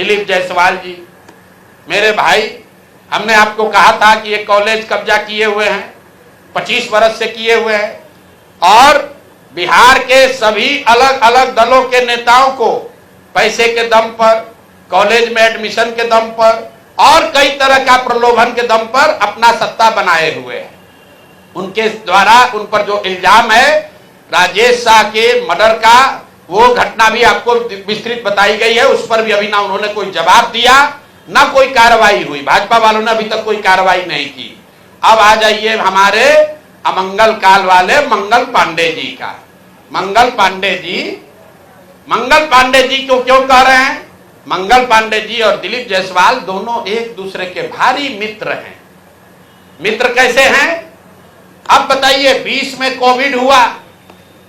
दिलीप जायसवाल जी, मेरे भाई, हमने आपको कहा था कि ये कॉलेज कब्जा किए हुए हैं, 25 वर्ष से किए हुए हैं और बिहार के सभी अलग अलग दलों के नेताओं को पैसे के दम पर, कॉलेज में एडमिशन के दम पर और कई तरह का प्रलोभन के दम पर अपना सत्ता बनाए हुए हैं। उनके द्वारा उन पर जो इल्जाम है राजेश शाह के मर्डर का, वो घटना भी आपको विस्तृत बताई गई है, उस पर भी अभी ना उन्होंने कोई जवाब दिया ना कोई कार्रवाई हुई। भाजपा वालों ने अभी तक कोई कार्रवाई नहीं की। अब आ जाइए हमारे अमंगल काल वाले मंगल पांडे जी का। मंगल पांडे जी को क्यों कह रहे हैं? मंगल पांडे जी और दिलीप जायसवाल दोनों एक दूसरे के भारी मित्र हैं। मित्र कैसे हैं? अब बताइए, 20 में कोविड हुआ,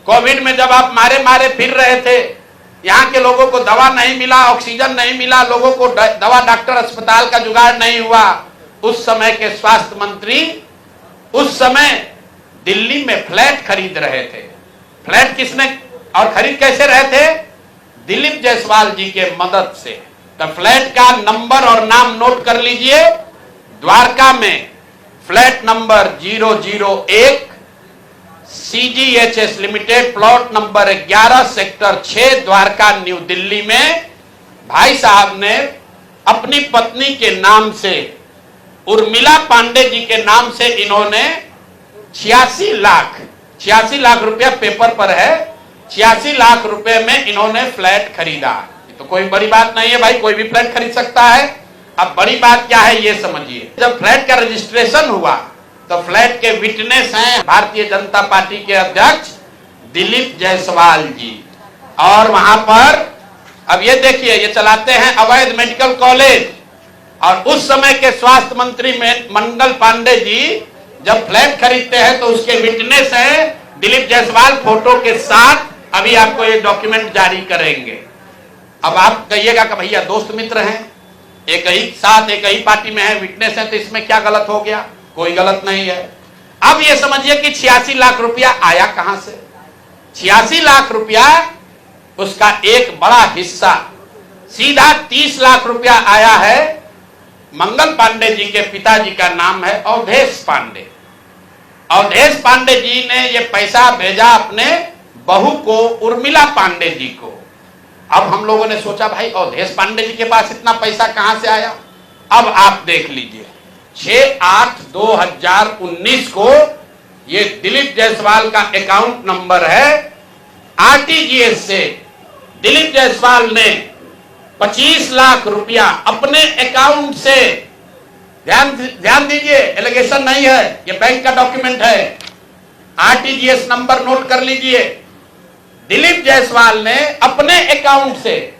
कोविड में जब आप मारे फिर रहे थे, यहाँ के लोगों को दवा नहीं मिला, ऑक्सीजन नहीं मिला, लोगों को दवा डॉक्टर अस्पताल का जुगाड़ नहीं हुआ, उस समय के स्वास्थ्य मंत्री उस समय दिल्ली में फ्लैट खरीद रहे थे। फ्लैट किसने और खरीद कैसे रहे थे? दिलीप जायसवाल जी के मदद से। तो फ्लैट का नंबर और नाम नोट कर लीजिए। द्वारका में flat number 001 CGHS limited, plot number 11 sector 6 Dwarka new Delhi में भाई साहब ने अपनी पत्नी के नाम से, उर्मिला पांडे जी के नाम से इन्होंने 86 लाख रुपया पेपर पर है, 86 लाख रुपए में इन्होंने फ्लैट खरीदा। तो कोई बड़ी बात नहीं है भाई, कोई भी फ्लैट खरीद सकता है। अब बड़ी बात क्या है ये समझिए। जब फ्लैट का रजिस्ट्रेशन हुआ तो फ्लैट के विटनेस हैं भारतीय जनता पार्टी के अध्यक्ष दिलीप जायसवाल जी। और वहां पर अब ये देखिए, ये चलाते हैं अवैध मेडिकल कॉलेज। और उस समय के स्वास्थ्य मंत्री में मंगल पांडे जी जब फ्लैट खरीदते हैं तो उसके विटनेस हैं दिलीप जायसवाल फोटो के साथ। अभी आपको ये डॉक्यूमेंट जारी करेंगे। अब आप कहिएगा कि भैया दोस्त मित्र हैं, एक ही साथ एक ही पार्टी में है, विटनेस है, तो इसमें क्या गलत हो गया? कोई गलत नहीं है। अब ये समझिए कि 86 लाख रुपया आया कहां से? 86 लाख रुपया उसका एक बड़ा हिस्सा सीधा 30 लाख रुपया आया है। मंगल पांडे जी के पिताजी का नाम है अवधेश पांडे। अवधेश पांडे जी ने ये पैसा भेजा अपने बहू को, उर्मिला पांडे जी को। अब हम लोगों ने सोचा भाई अवधेश पांडे जी के पास इतना पैसा कहां से आया? अब आप देख लीजिए, 6/8/2019 को ये दिलीप जायसवाल का अकाउंट नंबर है। RTGS से दिलीप जायसवाल ने 25 लाख रुपया अपने अकाउंट से, ध्यान दीजिए, एलिगेशन नहीं है, ये बैंक का डॉक्यूमेंट है। RTGS नंबर नोट कर लीजिए। दिलीप जायसवाल ने अपने अकाउंट से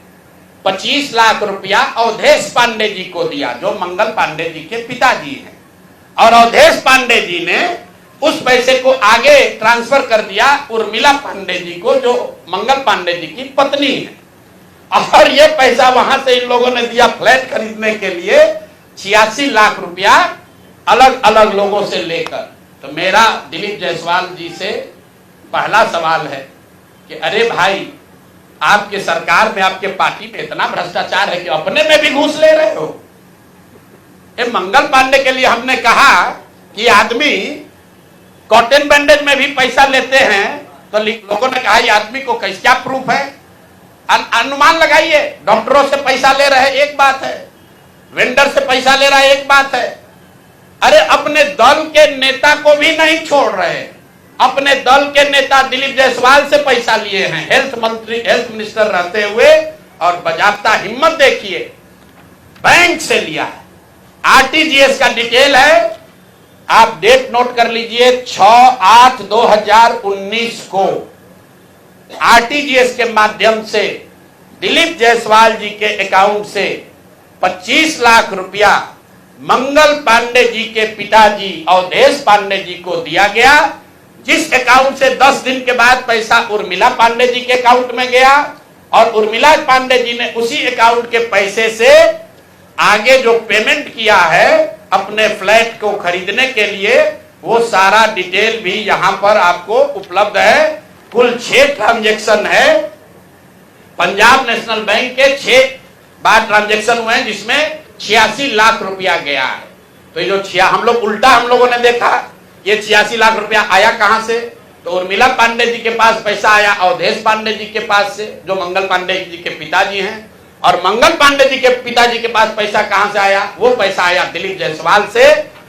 25 लाख रुपया अवधेश पांडे जी को दिया, जो मंगल पांडे जी के पिताजी हैं। और अवधेश पांडे जी ने उस पैसे को आगे ट्रांसफर कर दिया उर्मिला पांडे जी को, जो मंगल पांडे जी की पत्नी है। और ये पैसा वहां से इन लोगों ने दिया फ्लैट खरीदने के लिए, 86 लाख रुपया अलग अलग लोगों से लेकर। तो मेरा दिलीप जायसवाल जी से पहला सवाल है कि अरे भाई, आपके सरकार में, आपके पार्टी में इतना भ्रष्टाचार है कि अपने में भी घूस ले रहे हो। ये मंगल पांडे के लिए हमने कहा कि आदमी कॉटन बैंडेज में भी पैसा लेते हैं, तो लोगों ने कहा ये आदमी को कैसे, क्या प्रूफ है? अनुमान लगाइए। डॉक्टरों से पैसा ले रहे एक बात है, वेंडर से पैसा ले रहा है एक बात है, अरे अपने दल के नेता को भी नहीं छोड़ रहे। अपने दल के नेता दिलीप जायसवाल से पैसा लिए हैं, हेल्थ मिनिस्टर रहते हुए, और बजाबता हिम्मत देखिए, बैंक से लिया है। RTGS का डिटेल है, आप डेट नोट कर लीजिए, 6/8/2019 को RTGS के माध्यम से दिलीप जायसवाल जी के अकाउंट से 25 लाख रुपया मंगल पांडे जी के पिताजी अवधेश पांडे जी को दिया गया, जिस अकाउंट से 10 दिन के बाद पैसा उर्मिला पांडे जी के अकाउंट में गया। और उर्मिला पांडे जी ने उसी अकाउंट के पैसे से आगे जो पेमेंट किया है अपने फ्लैट को खरीदने के लिए, वो सारा डिटेल भी यहां पर आपको उपलब्ध है। कुल 6 ट्रांजैक्शन है। पंजाब नेशनल बैंक के 6 बार ट्रांजैक्शन हुए हैं जिसमें 86 लाख रुपया गया है। तो ये जो हम लोगों ने देखा ये 86 लाख रुपया आया कहां से? तो उर्मिला पांडे जी के पास पैसा आया अवधेश पांडे जी के पास से, जो मंगल पांडे जी के पिताजी हैं। और मंगल पांडे जी के पिताजी के पास पैसा कहां से आया? वो पैसा आया दिलीप जायसवाल से।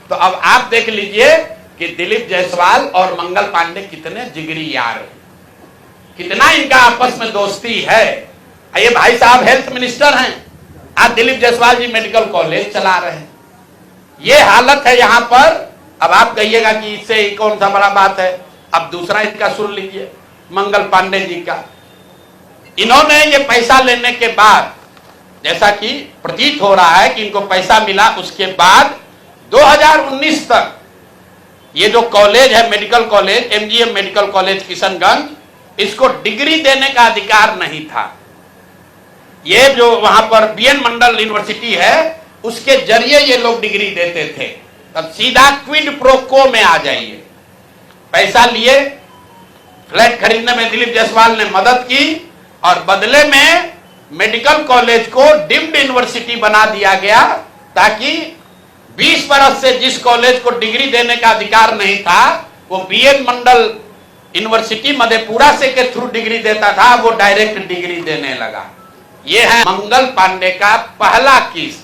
तो अब आप देख लीजिए कि दिलीप जायसवाल और मंगल पांडे कितने जिगरी यार हैं, कितना इनका आपस में दोस्ती है। ये भाई साहब हेल्थ मिनिस्टर हैं, आज दिलीप जायसवाल जी मेडिकल कॉलेज चला रहे हैं। ये हालत है यहां पर। अब आप कहिएगा कि इससे कौन सा बड़ा बात है। अब दूसरा इसका सुन लीजिए, मंगल पांडे जी का। इन्होंने ये पैसा लेने के बाद, जैसा कि प्रतीत हो रहा है कि इनको पैसा मिला, उसके बाद 2019 तक ये जो कॉलेज है medical college, MGM medical college Kishanganj, इसको डिग्री देने का अधिकार नहीं था। ये जो वहां पर बीएन मंडल यूनिवर्सिटी है उसके जरिए ये लोग डिग्री देते थे। तब सीधा क्विड प्रो को में आ जाइए। पैसा लिए, फ्लैट खरीदने में दिलीप जायसवाल ने मदद की और बदले में मेडिकल कॉलेज को डीम्ड यूनिवर्सिटी बना दिया गया, ताकि 20 बरस से जिस कॉलेज को डिग्री देने का अधिकार नहीं था वो बीएन मंडल यूनिवर्सिटी मधेपुरा से के थ्रू डिग्री देता था, वो डायरेक्ट डिग्री देने लगा। ये है मंगल पांडे का पहला केस।